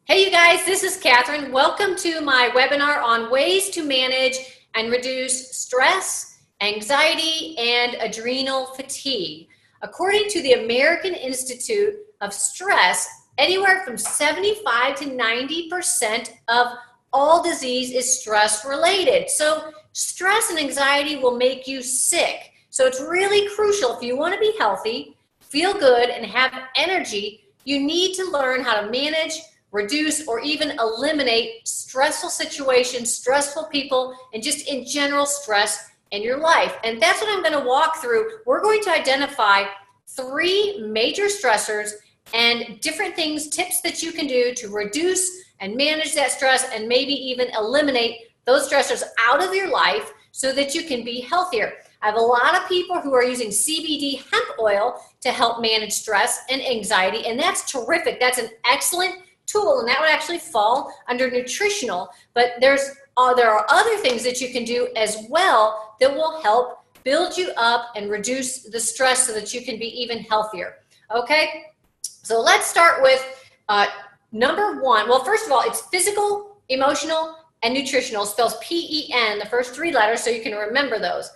Hey you guys, this is Catherine. Welcome to my webinar on ways to manage and reduce stress, anxiety, and adrenal fatigue. According to the American Institute of Stress, anywhere from 75 to 90% of all disease is stress related. So stress and anxiety will make you sick. So it's really crucial if you want to be healthy, feel good, and have energy, you need to learn how to manage, reduce, or even eliminate stressful situations, stressful people, and just in general stress in your life. And that's what I'm going to walk through. We're going to identify 3 major stressors and different things, tips that you can do to reduce and manage that stress and maybe even eliminate those stressors out of your life so that you can be healthier. I have a lot of people who are using CBD hemp oil to help manage stress and anxiety, and that's terrific. That's an excellent tool, and that would actually fall under nutritional, but there are other things that you can do as well that will help build you up and reduce the stress so that you can be even healthier. Okay, so let's start with number 1. Well, first of all, it's physical, emotional, and nutritional. It spells P-E-N, the first 3 letters, so you can remember those.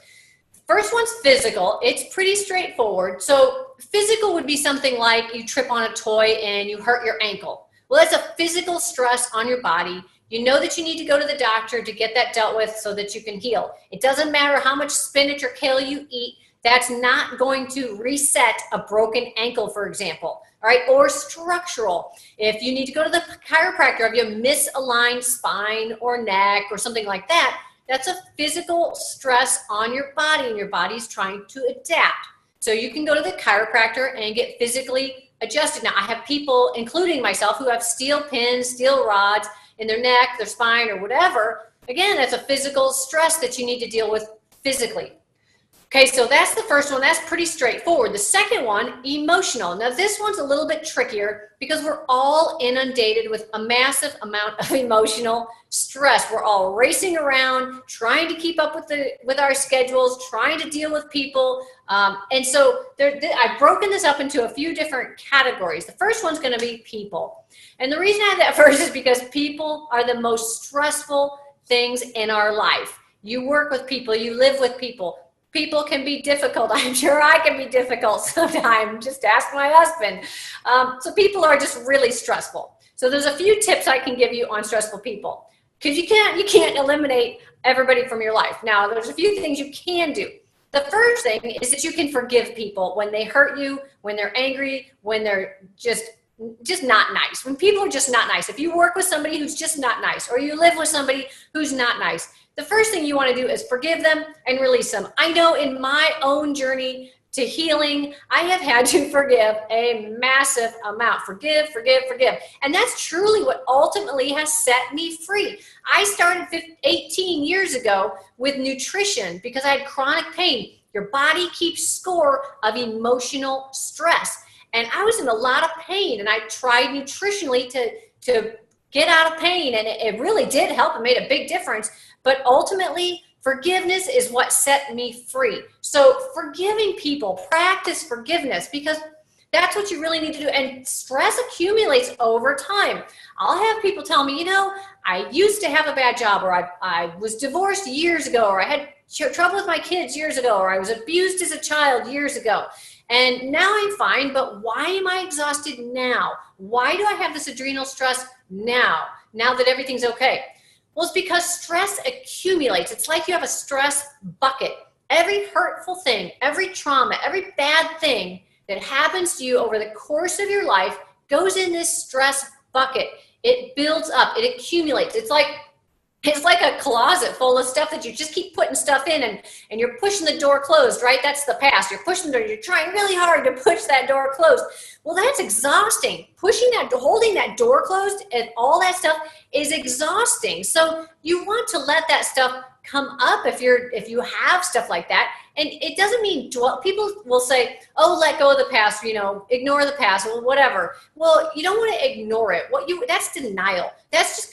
First one's physical. It's pretty straightforward. So physical would be something like you trip on a toy and you hurt your ankle. Well, that's a physical stress on your body. You know that you need to go to the doctor to get that dealt with so that you can heal. It doesn't matter how much spinach or kale you eat. That's not going to reset a broken ankle, for example. All right, or structural. If you need to go to the chiropractor, if you have misaligned spine or neck or something like that, that's a physical stress on your body, and your body's trying to adapt. So you can go to the chiropractor and get physically adjusted. Now, I have people, including myself, who have steel pins, steel rods in their neck, their spine, or whatever. Again, that's a physical stress that you need to deal with physically. Okay, so that's the first one. That's pretty straightforward. The second one, emotional. Now, this one's a little bit trickier because we're all inundated with a massive amount of emotional stress. We're all racing around, trying to keep up with our schedules, trying to deal with people. And so I've broken this up into a few different categories. The first one's going to be people. And the reason I have that first is because people are the most stressful things in our life. You work with people, you live with people. People can be difficult. I'm sure I can be difficult sometimes. Just ask my husband. So people are just really stressful. So there's a few tips I can give you on stressful people, because you can't eliminate everybody from your life. Now, there's a few things you can do. The first thing is that you can forgive people when they hurt you, when they're angry, when they're just not nice. When people are just not nice. If you work with somebody who's just not nice, or you live with somebody who's not nice, the first thing you want to do is forgive them and release them. I know in my own journey to healing, I have had to forgive a massive amount. Forgive. And that's truly what ultimately has set me free. I started 18 years ago with nutrition because I had chronic pain. Your body keeps score of emotional stress. And I was in a lot of pain, and I tried nutritionally to get out of pain, and it really did help. It made a big difference. But ultimately, forgiveness is what set me free. So forgiving people, practice forgiveness, because that's what you really need to do. And stress accumulates over time. I'll have people tell me, I used to have a bad job, or I was divorced years ago, or I had trouble with my kids years ago, or I was abused as a child years ago. And now I'm fine, but why am I exhausted now? Why do I have this adrenal stress now that everything's okay? Well, it's because stress accumulates. It's like you have a stress bucket. Every hurtful thing, every trauma, every bad thing that happens to you over the course of your life goes in this stress bucket. It builds up, it accumulates. It's like a closet full of stuff that you just keep putting stuff in, and you're pushing the door closed, right? That's the past. You're pushing the door. You're trying really hard to push that door closed. Well, that's exhausting. Holding that door closed and all that stuff is exhausting. So you want to let that stuff come up if you have stuff like that. And it doesn't mean people will say, oh, let go of the past, ignore the past, or whatever. Well, you don't want to ignore it. That's denial.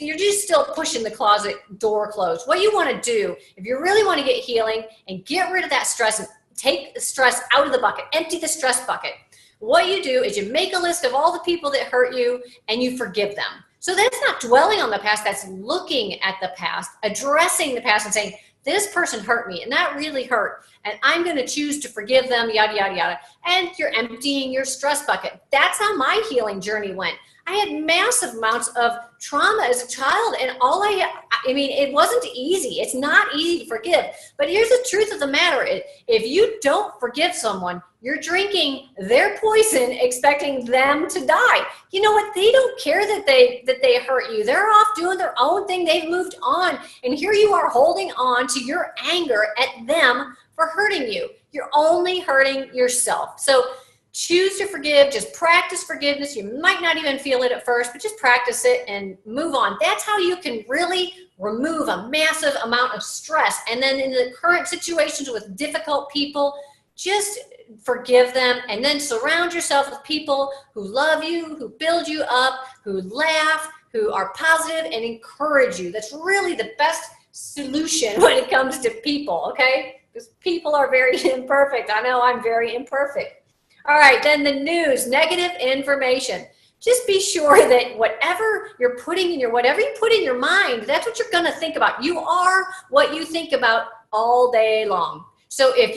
You're just still pushing the closet door closed. What you want to do, if you really want to get healing and get rid of that stress and take the stress out of the bucket, empty the stress bucket, what you do is you make a list of all the people that hurt you and you forgive them. So that's not dwelling on the past, that's looking at the past, addressing the past and saying, this person hurt me and that really hurt, and I'm going to choose to forgive them, yada, yada, yada. And you're emptying your stress bucket. That's how my healing journey went. I had massive amounts of trauma as a child, and I mean, it wasn't easy. It's not easy to forgive. But here's the truth of the matter. If you don't forgive someone, you're drinking their poison, expecting them to die. You know what? They don't care that they hurt you. They're off doing their own thing. They've moved on. And here you are holding on to your anger at them for hurting you. You're only hurting yourself. So choose to forgive. Just practice forgiveness. You might not even feel it at first, but just practice it and move on. That's how you can really remove a massive amount of stress. And then in the current situations with difficult people, just forgive them, and then surround yourself with people who love you, who build you up, who laugh, who are positive and encourage you. That's really the best solution when it comes to people, okay? Because people are very imperfect. I know I'm very imperfect. All right, then the news, negative information. Just be sure that whatever you put in your mind, that's what you're gonna think about. You are what you think about all day long. So if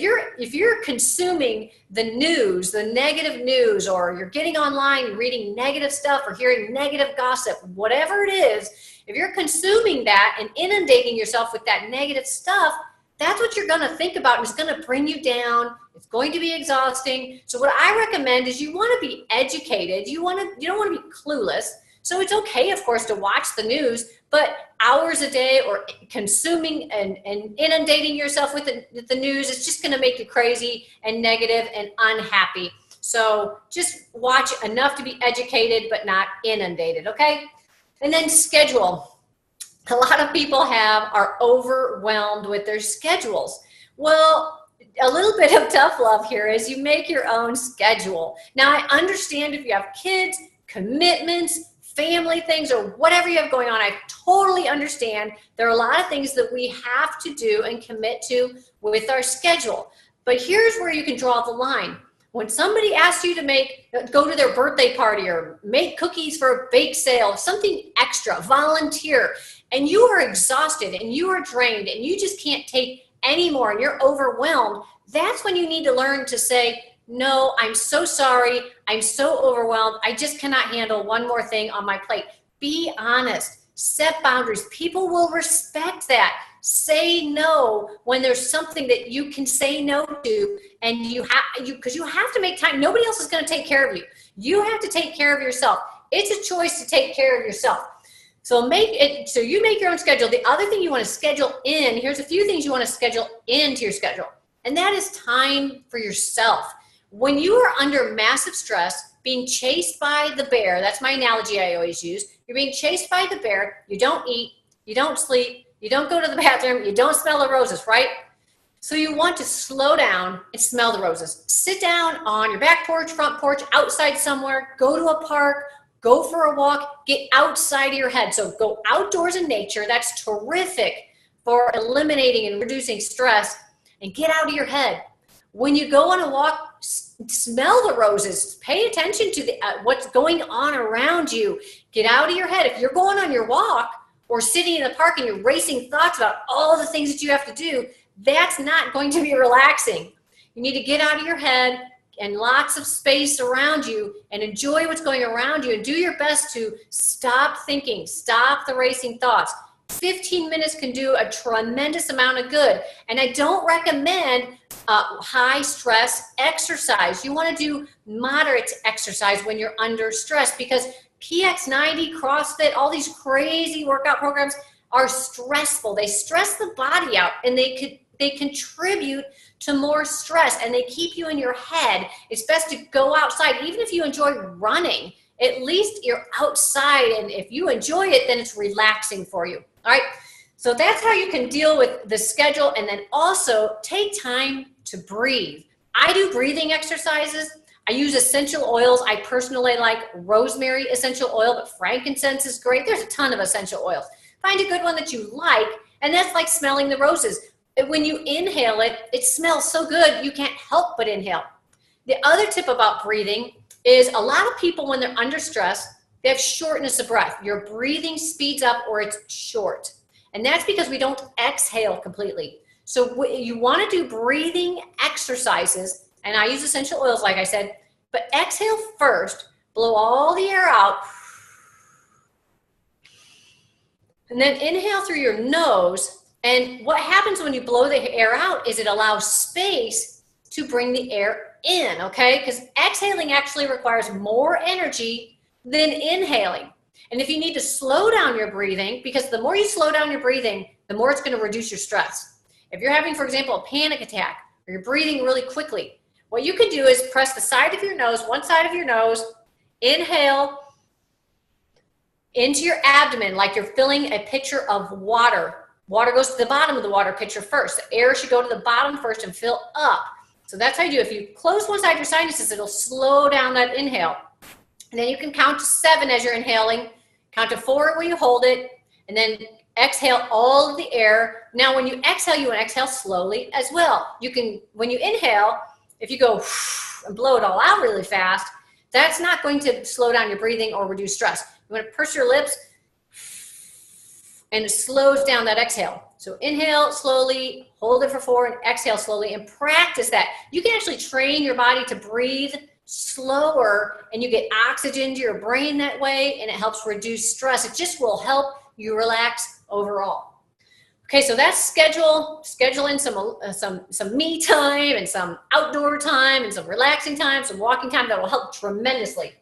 you're consuming the news, the negative news, or you're getting online and reading negative stuff or hearing negative gossip, whatever it is, if you're consuming that and inundating yourself with that negative stuff, that's what you're going to think about, and it's going to bring you down. It's going to be exhausting. So what I recommend is you want to be educated. You don't want to be clueless. So it's okay, of course, to watch the news, but hours a day or consuming and inundating yourself with the news, it's just going to make you crazy and negative and unhappy. So just watch enough to be educated, but not inundated, okay? And then schedule. A lot of people are overwhelmed with their schedules. Well, a little bit of tough love here is you make your own schedule. Now, I understand if you have kids, commitments, family things, or whatever you have going on, I totally understand. There are a lot of things that we have to do and commit to with our schedule. But here's where you can draw the line. When somebody asks you to go to their birthday party or make cookies for a bake sale, something extra, volunteer, and you are exhausted and you are drained and you just can't take any more and you're overwhelmed, that's when you need to learn to say, no, I'm so sorry. I'm so overwhelmed. I just cannot handle one more thing on my plate. Be honest. Set boundaries. People will respect that. Say no when there's something that you can say no to, and because you have to make time. Nobody else is going to take care of you. You have to take care of yourself. It's a choice to take care of yourself. So you make your own schedule. The other thing you want to schedule in, here's a few things you want to schedule into your schedule, and that is time for yourself. When you are under massive stress, being chased by the bear, that's my analogy I always use. You're being chased by the bear. You don't eat, you don't sleep, you don't go to the bathroom, you don't smell the roses, right? So you want to slow down and smell the roses. Sit down on your back porch, front porch, outside somewhere, go to a park, go for a walk, get outside of your head. So go outdoors in nature. That's terrific for eliminating and reducing stress, and get out of your head. When you go on a walk, smell the roses. Pay attention to what's going on around you. Get out of your head. If you're going on your walk or sitting in the park and you're racing thoughts about all the things that you have to do, that's not going to be relaxing. You need to get out of your head and lots of space around you and enjoy what's going around you, and do your best to stop thinking, stop the racing thoughts. 15 minutes can do a tremendous amount of good. And I don't recommend high stress exercise. You want to do moderate exercise when you're under stress, because PX90, CrossFit, all these crazy workout programs are stressful. They stress the body out, and they contribute to more stress, and they keep you in your head. It's best to go outside. Even if you enjoy running, at least you're outside, and if you enjoy it, then it's relaxing for you. All right, so that's how you can deal with the schedule. And then also take time to breathe. I do breathing exercises. I use essential oils. I personally like rosemary essential oil, but frankincense is great. There's a ton of essential oils. Find a good one that you like, and that's like smelling the roses. When you inhale it, it smells so good, you can't help but inhale. The other tip about breathing is a lot of people, when they're under stress, they have shortness of breath. Your breathing speeds up or it's short. And that's because we don't exhale completely. So you want to do breathing exercises, and I use essential oils, like I said, but exhale first, blow all the air out, and then inhale through your nose. And what happens when you blow the air out is it allows space to bring the air in, okay? Because exhaling actually requires more energy than inhaling. And if you need to slow down your breathing, because the more you slow down your breathing, the more it's going to reduce your stress. If you're having, for example, a panic attack, or you're breathing really quickly, what you can do is press the side of your nose, one side of your nose, inhale into your abdomen like you're filling a pitcher of water. Water goes to the bottom of the water pitcher first. The air should go to the bottom first and fill up. So that's how you do it. If you close one side of your sinuses, it'll slow down that inhale. And then you can count to 7 as you're inhaling, count to 4 when you hold it, and then exhale all of the air. Now, when you exhale, you want to exhale slowly as well. You can, when you inhale, if you go and blow it all out really fast, that's not going to slow down your breathing or reduce stress. You want to purse your lips, and it slows down that exhale. So inhale slowly, hold it for 4, and exhale slowly, and practice that. You can actually train your body to breathe slower, and you get oxygen to your brain that way, and it helps reduce stress. It just will help you relax overall. Okay, so that's schedule in some me time and some outdoor time and some relaxing time, some walking time. That will help tremendously.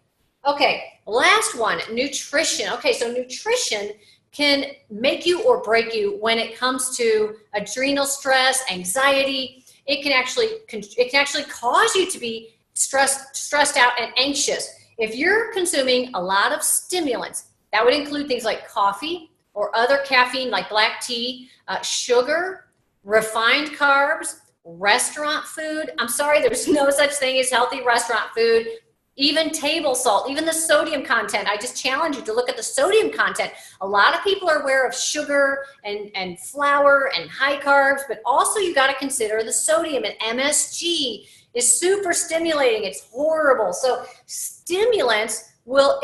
Okay, last one, nutrition. Okay, so nutrition can make you or break you when it comes to adrenal stress, anxiety. It can actually cause you to be stressed out and anxious. If you're consuming a lot of stimulants, that would include things like coffee or other caffeine like black tea, sugar, refined carbs, restaurant food. I'm sorry, there's no such thing as healthy restaurant food. Even table salt, even the sodium content. I just challenge you to look at the sodium content. A lot of people are aware of sugar and flour and high carbs, but also you got to consider the sodium, and MSG is super stimulating. It's horrible. So stimulants will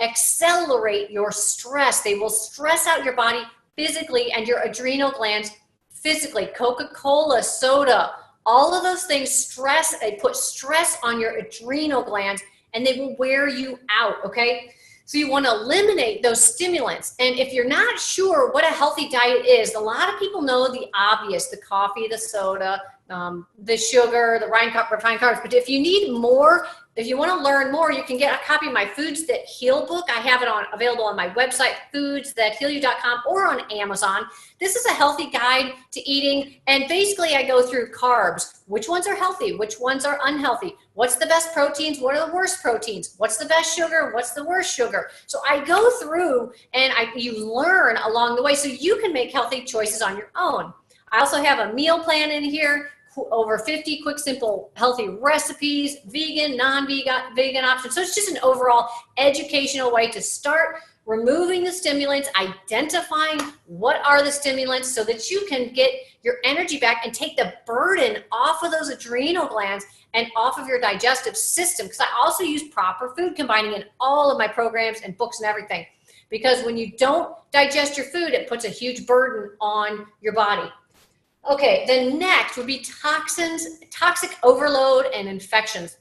accelerate your stress. They will stress out your body physically and your adrenal glands physically. Coca-Cola, soda, all of those things they put stress on your adrenal glands, and they will wear you out, okay? So you want to eliminate those stimulants. And if you're not sure what a healthy diet is, a lot of people know the obvious, the coffee, the soda, the sugar, the refined carbs. But if you need more, if you want to learn more, you can get a copy of my Foods That Heal book. I have it available on my website, foodsthathealyou.com, or on Amazon. This is a healthy guide to eating, and basically I go through carbs. Which ones are healthy? Which ones are unhealthy? What's the best proteins? What are the worst proteins? What's the best sugar? What's the worst sugar? So I go through and you learn along the way so you can make healthy choices on your own. I also have a meal plan in here, over 50 quick, simple, healthy recipes, vegan, non-vegan options. So it's just an overall educational way to start removing the stimulants, identifying what are the stimulants so that you can get your energy back and take the burden off of those adrenal glands and off of your digestive system. Because I also use proper food combining in all of my programs and books and everything. Because when you don't digest your food, it puts a huge burden on your body. Okay, then next would be toxic overload and infections.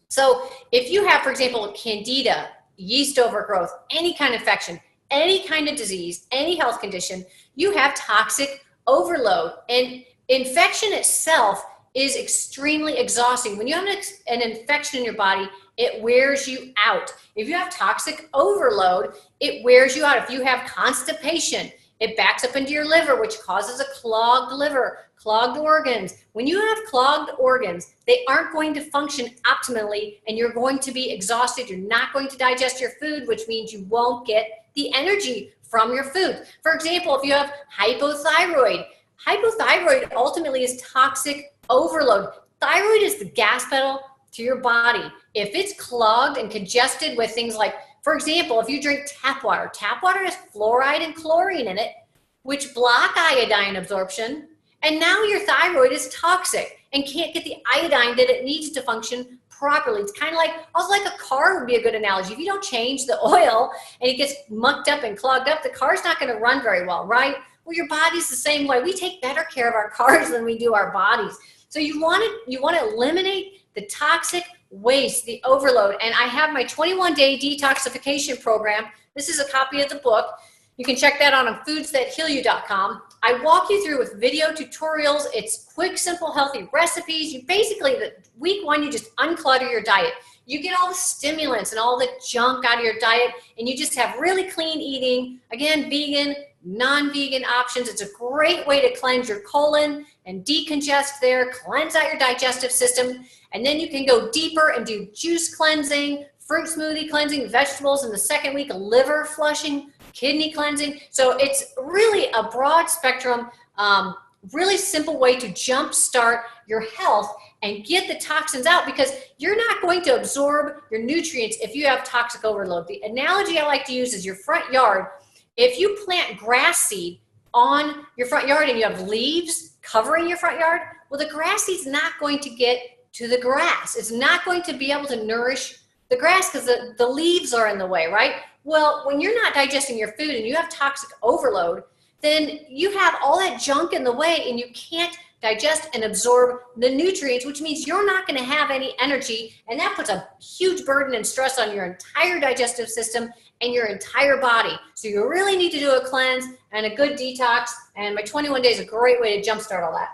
So if you have, for example, candida, yeast overgrowth, any kind of infection, any kind of disease, any health condition, you have toxic overload. And infection itself is extremely exhausting. When you have an infection in your body, it wears you out. If you have toxic overload, it wears you out. If you have constipation, it backs up into your liver, which causes a clogged liver, clogged organs. When you have clogged organs, they aren't going to function optimally, and you're going to be exhausted. You're not going to digest your food, which means you won't get the energy from your food. For example, if you have hypothyroid ultimately is toxic overload. Thyroid is the gas pedal to your body. If it's clogged and congested with things like, for example, if you drink tap water has fluoride and chlorine in it, which block iodine absorption, and now your thyroid is toxic and can't get the iodine that it needs to function properly. It's kind of like, also like a car would be a good analogy. If you don't change the oil and it gets mucked up and clogged up, the car's not going to run very well, right? Well, your body's the same way. We take better care of our cars than we do our bodies. So you want to eliminate the toxic waste, the overload. And I have my 21-day detoxification program. This is a copy of the book. You can check that out on foodsthathealyou.com. I walk you through with video tutorials. It's quick, simple, healthy recipes. You basically, the week 1, you just unclutter your diet. You get all the stimulants and all the junk out of your diet, and you just have really clean eating. Again, vegan, non-vegan options. It's a great way to cleanse your colon and decongest there, cleanse out your digestive system. And then you can go deeper and do juice cleansing, fruit smoothie cleansing, vegetables in the second week, liver flushing, kidney cleansing. So it's really a broad spectrum, really simple way to jumpstart your health and get the toxins out, because you're not going to absorb your nutrients if you have toxic overload. The analogy I like to use is your front yard. If you plant grass seed on your front yard and you have leaves covering your front yard, well, the grass seed's not going to get to the grass. It's not going to be able to nourish the grass because the leaves are in the way, right? Well, when you're not digesting your food and you have toxic overload, then you have all that junk in the way and you can't digest and absorb the nutrients, which means you're not going to have any energy, and that puts a huge burden and stress on your entire digestive system and your entire body. So you really need to do a cleanse and a good detox, and my 21 days is a great way to jumpstart all that.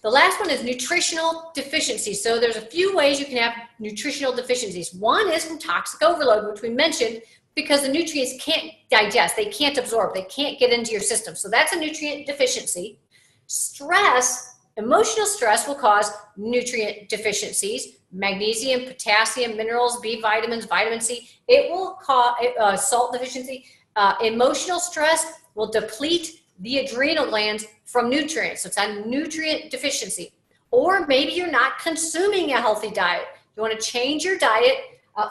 The last one is nutritional deficiencies. So there's a few ways you can have nutritional deficiencies. One is from toxic overload, which we mentioned, because the nutrients can't digest, they can't absorb, they can't get into your system. So that's a nutrient deficiency. Stress, emotional stress will cause nutrient deficiencies, magnesium, potassium, minerals, B vitamins, vitamin C. It will cause salt deficiency. Emotional stress will deplete the adrenal glands from nutrients. So it's a nutrient deficiency. Or maybe you're not consuming a healthy diet. You want to change your diet.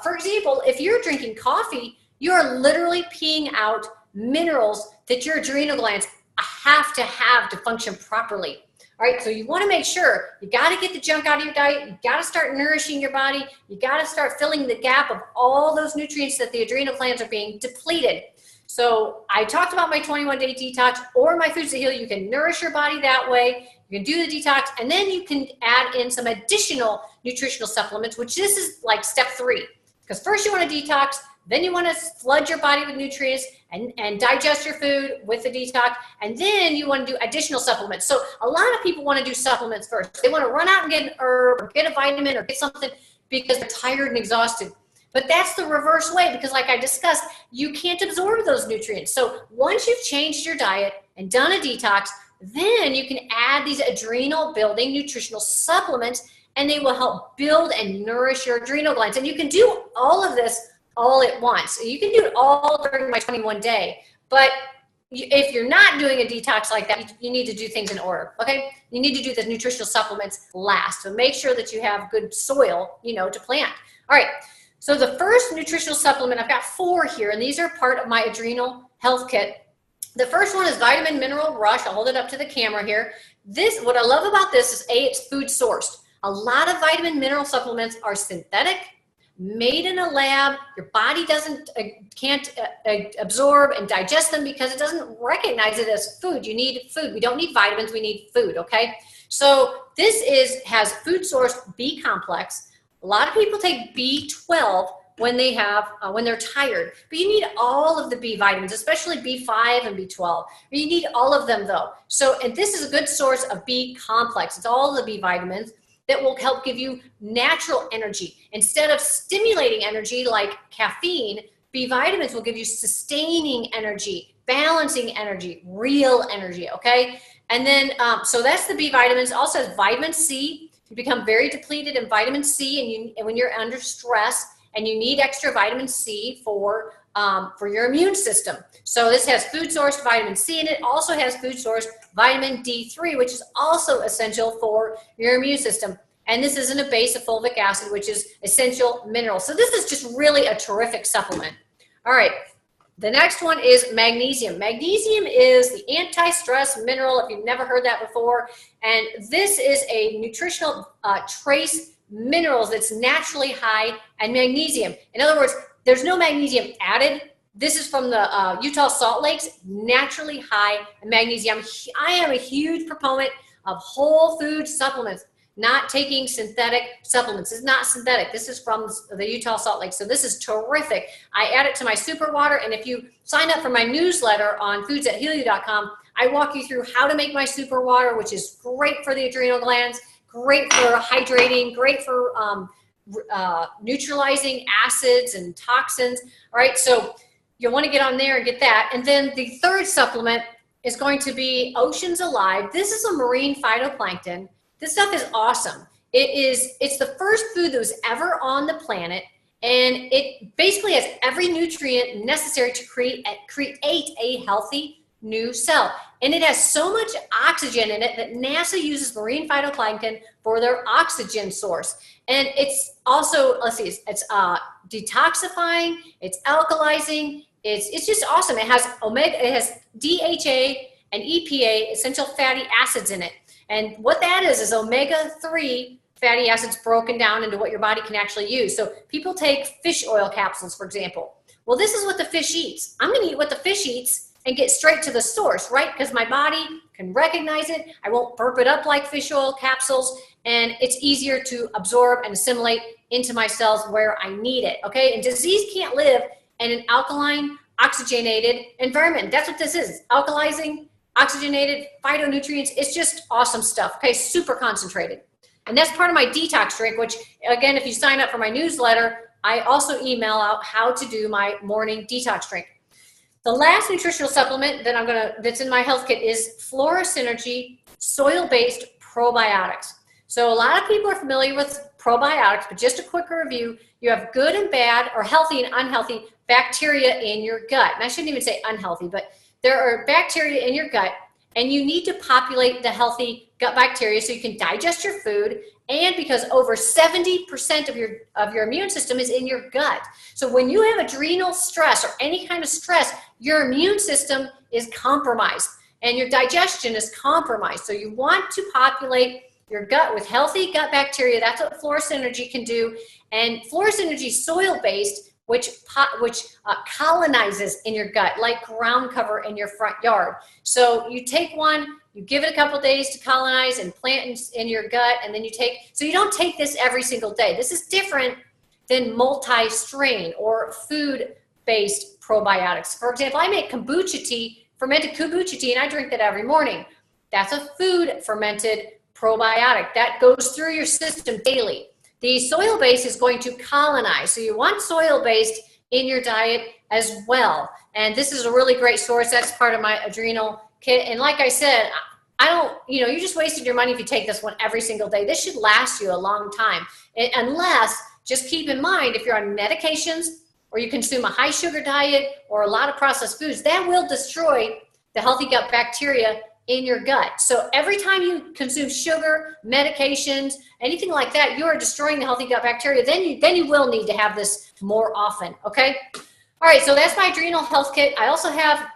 For example, if you're drinking coffee, you are literally peeing out minerals that your adrenal glands have to function properly. All right, so you want to make sure you got to get the junk out of your diet. You got to start nourishing your body. You got to start filling the gap of all those nutrients that the adrenal glands are being depleted. So I talked about my 21-day detox or my Foods That Heal. You can nourish your body that way. You can do the detox, and then you can add in some additional nutritional supplements, which this is like step 3. Because first you want to detox, then you want to flood your body with nutrients and digest your food with the detox, and then you want to do additional supplements. So a lot of people want to do supplements first. They want to run out and get an herb or get a vitamin or get something because they're tired and exhausted. But that's the reverse way, because like I discussed, you can't absorb those nutrients. So once you've changed your diet and done a detox, then you can add these adrenal building nutritional supplements, and they will help build and nourish your adrenal glands. And you can do all of this all at once. So you can do it all during my 21 day. But if you're not doing a detox like that, you need to do things in order, okay? You need to do the nutritional supplements last. So make sure that you have good soil, to plant. All right. So the first nutritional supplement, I've got 4 here, and these are part of my adrenal health kit. The first one is Vitamin Mineral Rush. I'll hold it up to the camera here. What I love about this is it's food sourced. A lot of vitamin mineral supplements are synthetic, made in a lab. Your body can't absorb and digest them because it doesn't recognize it as food. You need food. We don't need vitamins. We need food, okay? So this has food sourced B complex. A lot of people take B12 when they're tired, but you need all of the B vitamins, especially B5 and B12. You need all of them though. And this is a good source of B complex. It's all the B vitamins that will help give you natural energy. Instead of stimulating energy like caffeine, B vitamins will give you sustaining energy, balancing energy, real energy, okay? And then, so that's the B vitamins. Also has vitamin C. You become very depleted in vitamin C and when you're under stress, and you need extra vitamin C for your immune system. So this has food sourced vitamin C, and it also has food sourced vitamin D3, which is also essential for your immune system. And this isn't a base of fulvic acid, which is essential mineral. So this is just really a terrific supplement. All right. The next one is magnesium. Magnesium is the anti-stress mineral, if you've never heard that before. And this is a nutritional trace minerals that's naturally high and magnesium. In other words, there's no magnesium added. This is from the Utah Salt Lakes, naturally high in magnesium. I am a huge proponent of whole food supplements, not taking synthetic supplements. It's not synthetic. This is from the Utah Salt Lake. So this is terrific. I add it to my super water. And if you sign up for my newsletter on foodsthathealyou.com, I walk you through how to make my super water, which is great for the adrenal glands, great for hydrating, great for neutralizing acids and toxins. All right, so you'll want to get on there and get that. And then the third supplement is going to be Oceans Alive. This is a marine phytoplankton. This stuff is awesome. It's the first food that was ever on the planet, and it basically has every nutrient necessary to create a healthy new cell. And it has so much oxygen in it that NASA uses marine phytoplankton for their oxygen source. And it's also, let's see, it's detoxifying, it's alkalizing, it's just awesome. It has it has DHA and EPA, essential fatty acids in it. And what that is omega-3 fatty acids broken down into what your body can actually use. So people take fish oil capsules, for example. Well, this is what the fish eats. I'm going to eat what the fish eats and get straight to the source, right? Because my body can recognize it. I won't burp it up like fish oil capsules, and it's easier to absorb and assimilate into my cells where I need it, okay? And disease can't live in an alkaline, oxygenated environment. That's what this is, alkalizing, oxygenated phytonutrients. It's just awesome stuff, okay? Super concentrated. And that's part of my detox drink, which, again, if you sign up for my newsletter, I also email out how to do my morning detox drink. The last nutritional supplement that that's in my health kit is Flora Synergy soil-based probiotics. So a lot of people are familiar with probiotics, but just a quick review, you have good and bad, or healthy and unhealthy bacteria in your gut. And I shouldn't even say unhealthy, but there are bacteria in your gut, and you need to populate the healthy gut bacteria so you can digest your food, and because over 70% of your immune system is in your gut. So when you have adrenal stress or any kind of stress, your immune system is compromised and your digestion is compromised. So you want to populate your gut with healthy gut bacteria. That's what Flora Synergy can do. And Flora Synergy is soil-based, which colonizes in your gut, like ground cover in your front yard. So you take one, you give it a couple days to colonize and plant in your gut, and then so you don't take this every single day. This is different than multi-strain or food-based probiotics. For example, I make kombucha tea, fermented kombucha tea, and I drink that every morning. That's a food fermented probiotic that goes through your system daily. The soil-based is going to colonize. So you want soil-based in your diet as well. And this is a really great source. That's part of my adrenal kit. And like I said, you just wasted your money if you take this one every single day. This should last you a long time. Unless, just keep in mind, if you're on medications or you consume a high sugar diet or a lot of processed foods, that will destroy the healthy gut bacteria in your gut. So every time you consume sugar, medications, anything like that, you are destroying the healthy gut bacteria. Then you will need to have this more often, okay? All right, so that's my adrenal health kit. I also have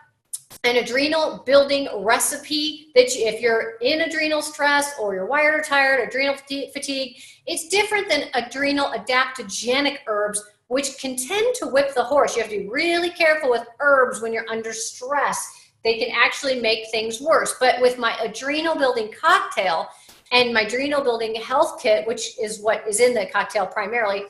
an adrenal building recipe that if you're in adrenal stress or you're wired or tired, adrenal fatigue, it's different than adrenal adaptogenic herbs, which can tend to whip the horse. You have to be really careful with herbs when you're under stress. They can actually make things worse. But with my adrenal building cocktail and my adrenal building health kit, which is what is in the cocktail primarily,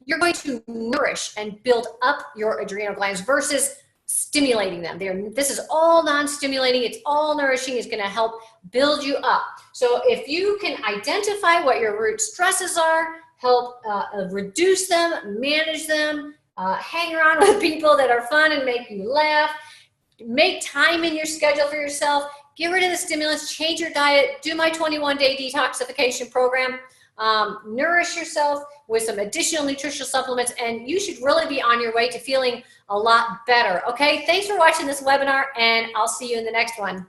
you're going to nourish and build up your adrenal glands versus stimulating them. This is all non-stimulating. It's all nourishing. It's going to help build you up. So if you can identify what your root stresses are, help reduce them, manage them, hang around with people that are fun and make you laugh, make time in your schedule for yourself, get rid of the stimulants, change your diet, do my 21-day detoxification program, nourish yourself with some additional nutritional supplements, and you should really be on your way to feeling a lot better. Okay, thanks for watching this webinar, and I'll see you in the next one.